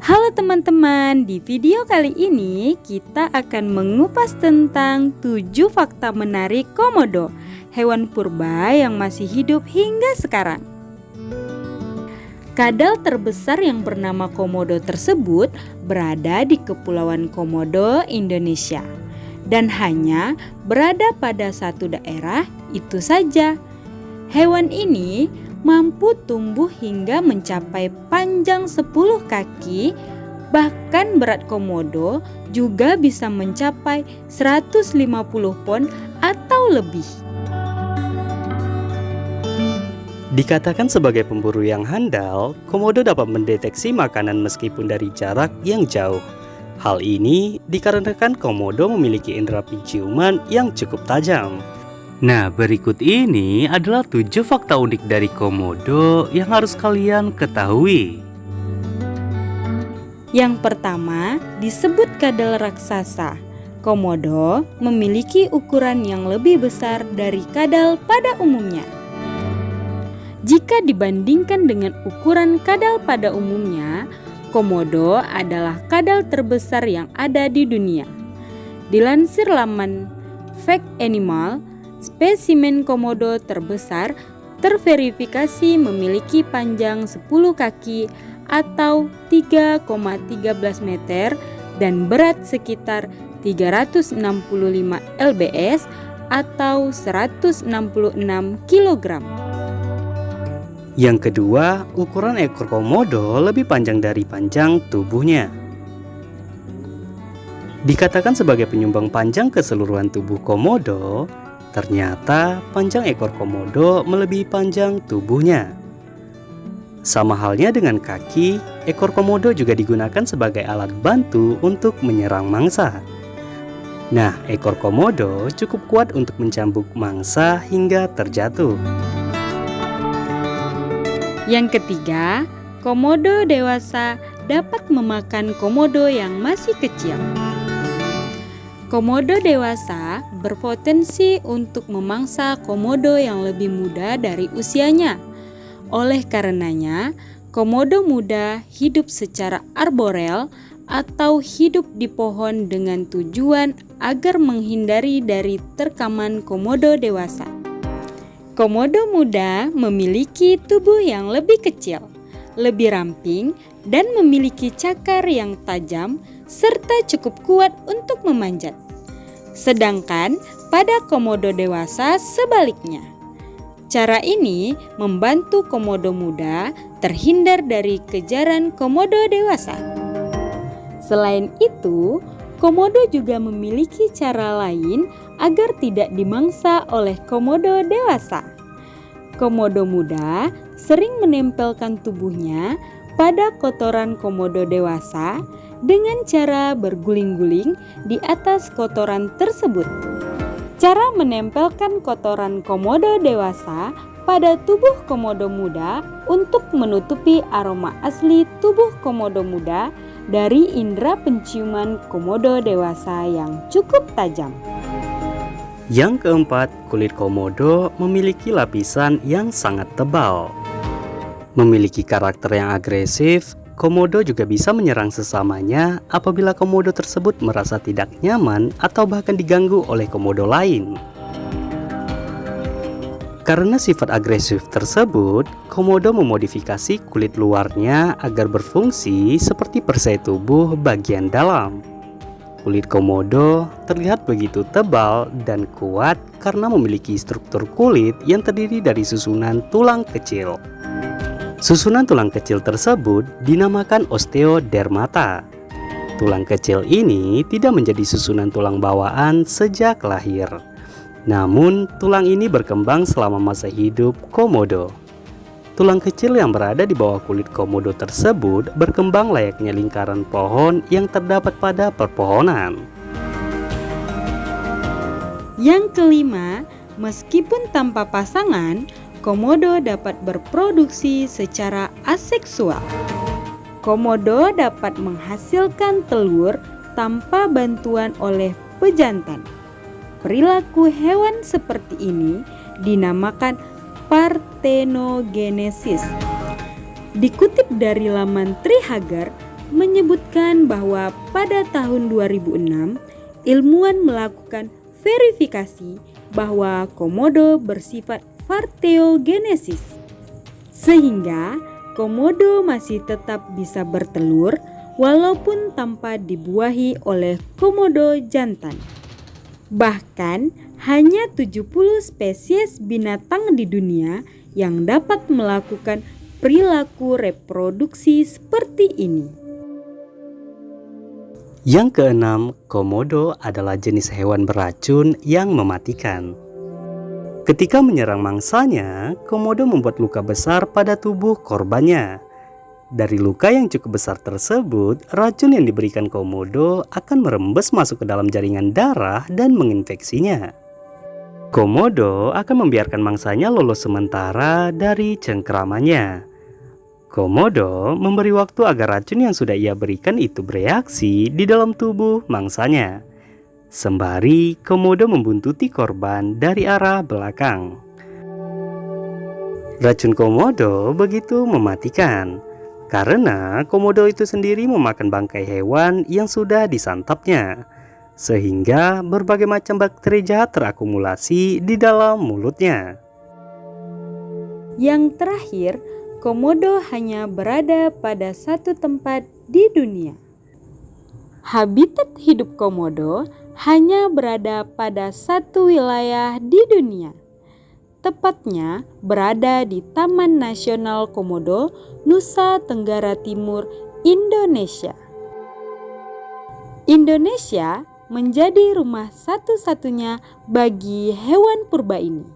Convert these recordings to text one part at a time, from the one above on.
Halo teman-teman, di video kali ini kita akan mengupas tentang 7 fakta menarik komodo, hewan purba yang masih hidup hingga sekarang. Kadal terbesar yang bernama komodo tersebut berada di Kepulauan Komodo, Indonesia, dan hanya berada pada satu daerah itu saja. Hewan ini mampu tumbuh hingga mencapai panjang 10 kaki, bahkan berat komodo juga bisa mencapai 150 pon atau lebih. Dikatakan sebagai pemburu yang handal, komodo dapat mendeteksi makanan meskipun dari jarak yang jauh. Hal ini dikarenakan komodo memiliki indera penciuman yang cukup tajam. Nah, berikut ini adalah 7 fakta unik dari komodo yang harus kalian ketahui. Yang pertama, disebut kadal raksasa. Komodo memiliki ukuran yang lebih besar dari kadal pada umumnya. Jika dibandingkan dengan ukuran kadal pada umumnya, komodo adalah kadal terbesar yang ada di dunia. Dilansir laman Fact Animal, spesimen komodo terbesar terverifikasi memiliki panjang 10 kaki atau 3,13 meter dan berat sekitar 365 lbs atau 166 kg. Yang kedua, ukuran ekor komodo lebih panjang dari panjang tubuhnya. Dikatakan sebagai penyumbang panjang keseluruhan tubuh komodo, ternyata panjang ekor komodo melebihi panjang tubuhnya. Sama halnya dengan kaki, ekor komodo juga digunakan sebagai alat bantu untuk menyerang mangsa. Nah, ekor komodo cukup kuat untuk mencambuk mangsa hingga terjatuh. Yang ketiga, komodo dewasa dapat memakan komodo yang masih kecil. Komodo dewasa berpotensi untuk memangsa komodo yang lebih muda dari usianya. Oleh karenanya, komodo muda hidup secara arborel atau hidup di pohon dengan tujuan agar menghindari dari terkaman komodo dewasa. Komodo muda memiliki tubuh yang lebih kecil, lebih ramping, dan memiliki cakar yang tajam serta cukup kuat untuk memanjat. Sedangkan pada komodo dewasa sebaliknya. Cara ini membantu komodo muda terhindar dari kejaran komodo dewasa. Selain itu, komodo juga memiliki cara lain agar tidak dimangsa oleh komodo dewasa. Komodo muda sering menempelkan tubuhnya pada kotoran komodo dewasa dengan cara berguling-guling di atas kotoran tersebut. Cara menempelkan kotoran komodo dewasa pada tubuh komodo muda untuk menutupi aroma asli tubuh komodo muda dari indera penciuman komodo dewasa yang cukup tajam. Yang keempat, kulit komodo memiliki lapisan yang sangat tebal. Memiliki karakter yang agresif, komodo juga bisa menyerang sesamanya apabila komodo tersebut merasa tidak nyaman atau bahkan diganggu oleh komodo lain. Karena sifat agresif tersebut, komodo memodifikasi kulit luarnya agar berfungsi seperti perisai tubuh bagian dalam. Kulit komodo terlihat begitu tebal dan kuat karena memiliki struktur kulit yang terdiri dari susunan tulang kecil. Susunan tulang kecil tersebut dinamakan osteodermata. Tulang kecil ini tidak menjadi susunan tulang bawaan sejak lahir. Namun, tulang ini berkembang selama masa hidup komodo. Tulang kecil yang berada di bawah kulit komodo tersebut berkembang layaknya lingkaran pohon yang terdapat pada perpohonan. Yang kelima, meskipun tanpa pasangan, komodo dapat berproduksi secara aseksual. Komodo dapat menghasilkan telur tanpa bantuan oleh pejantan. Perilaku hewan seperti ini dinamakan partenogenesis. Dikutip dari laman Trihagar, menyebutkan bahwa pada tahun 2006 ilmuwan melakukan verifikasi bahwa komodo bersifat partenogenesis, sehingga komodo masih tetap bisa bertelur walaupun tanpa dibuahi oleh komodo jantan. Bahkan hanya 70 spesies binatang di dunia yang dapat melakukan perilaku reproduksi seperti ini. Yang keenam, komodo adalah jenis hewan beracun yang mematikan. Ketika menyerang mangsanya, komodo membuat luka besar pada tubuh korbannya. Dari luka yang cukup besar tersebut, racun yang diberikan komodo akan merembes masuk ke dalam jaringan darah dan menginfeksinya. Komodo akan membiarkan mangsanya lolos sementara dari cengkeramannya. Komodo memberi waktu agar racun yang sudah ia berikan itu bereaksi di dalam tubuh mangsanya. Sembari komodo membuntuti korban dari arah belakang. Racun komodo begitu mematikan, karena komodo itu sendiri memakan bangkai hewan yang sudah disantapnya, sehingga berbagai macam bakteri jahat terakumulasi di dalam mulutnya. Yang terakhir, komodo hanya berada pada satu tempat di dunia. Habitat hidup komodo hanya berada pada satu wilayah di dunia. Tepatnya berada di Taman Nasional Komodo, Nusa Tenggara Timur, Indonesia. Indonesia menjadi rumah satu-satunya bagi hewan purba ini.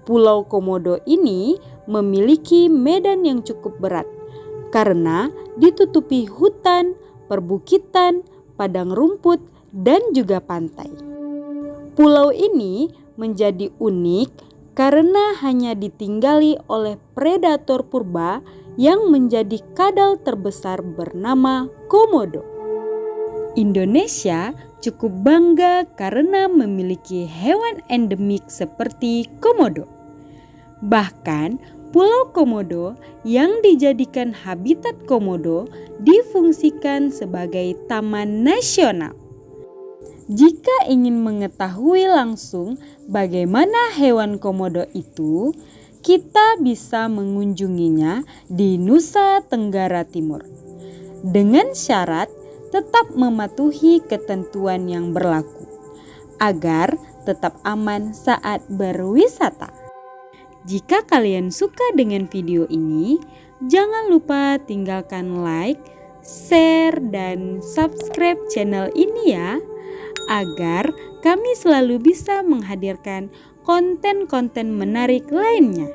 Pulau Komodo ini memiliki medan yang cukup berat karena ditutupi hutan, perbukitan, padang rumput, dan juga pantai. Pulau ini menjadi unik karena hanya ditinggali oleh predator purba yang menjadi kadal terbesar bernama komodo. Indonesia cukup bangga karena memiliki hewan endemik seperti komodo. Bahkan Pulau Komodo yang dijadikan habitat komodo difungsikan sebagai taman nasional. Jika ingin mengetahui langsung bagaimana hewan komodo itu, kita bisa mengunjunginya di Nusa Tenggara Timur. Dengan syarat tetap mematuhi ketentuan yang berlaku agar tetap aman saat berwisata. Jika kalian suka dengan video ini, jangan lupa tinggalkan like, share, dan subscribe channel ini ya, agar kami selalu bisa menghadirkan konten-konten menarik lainnya.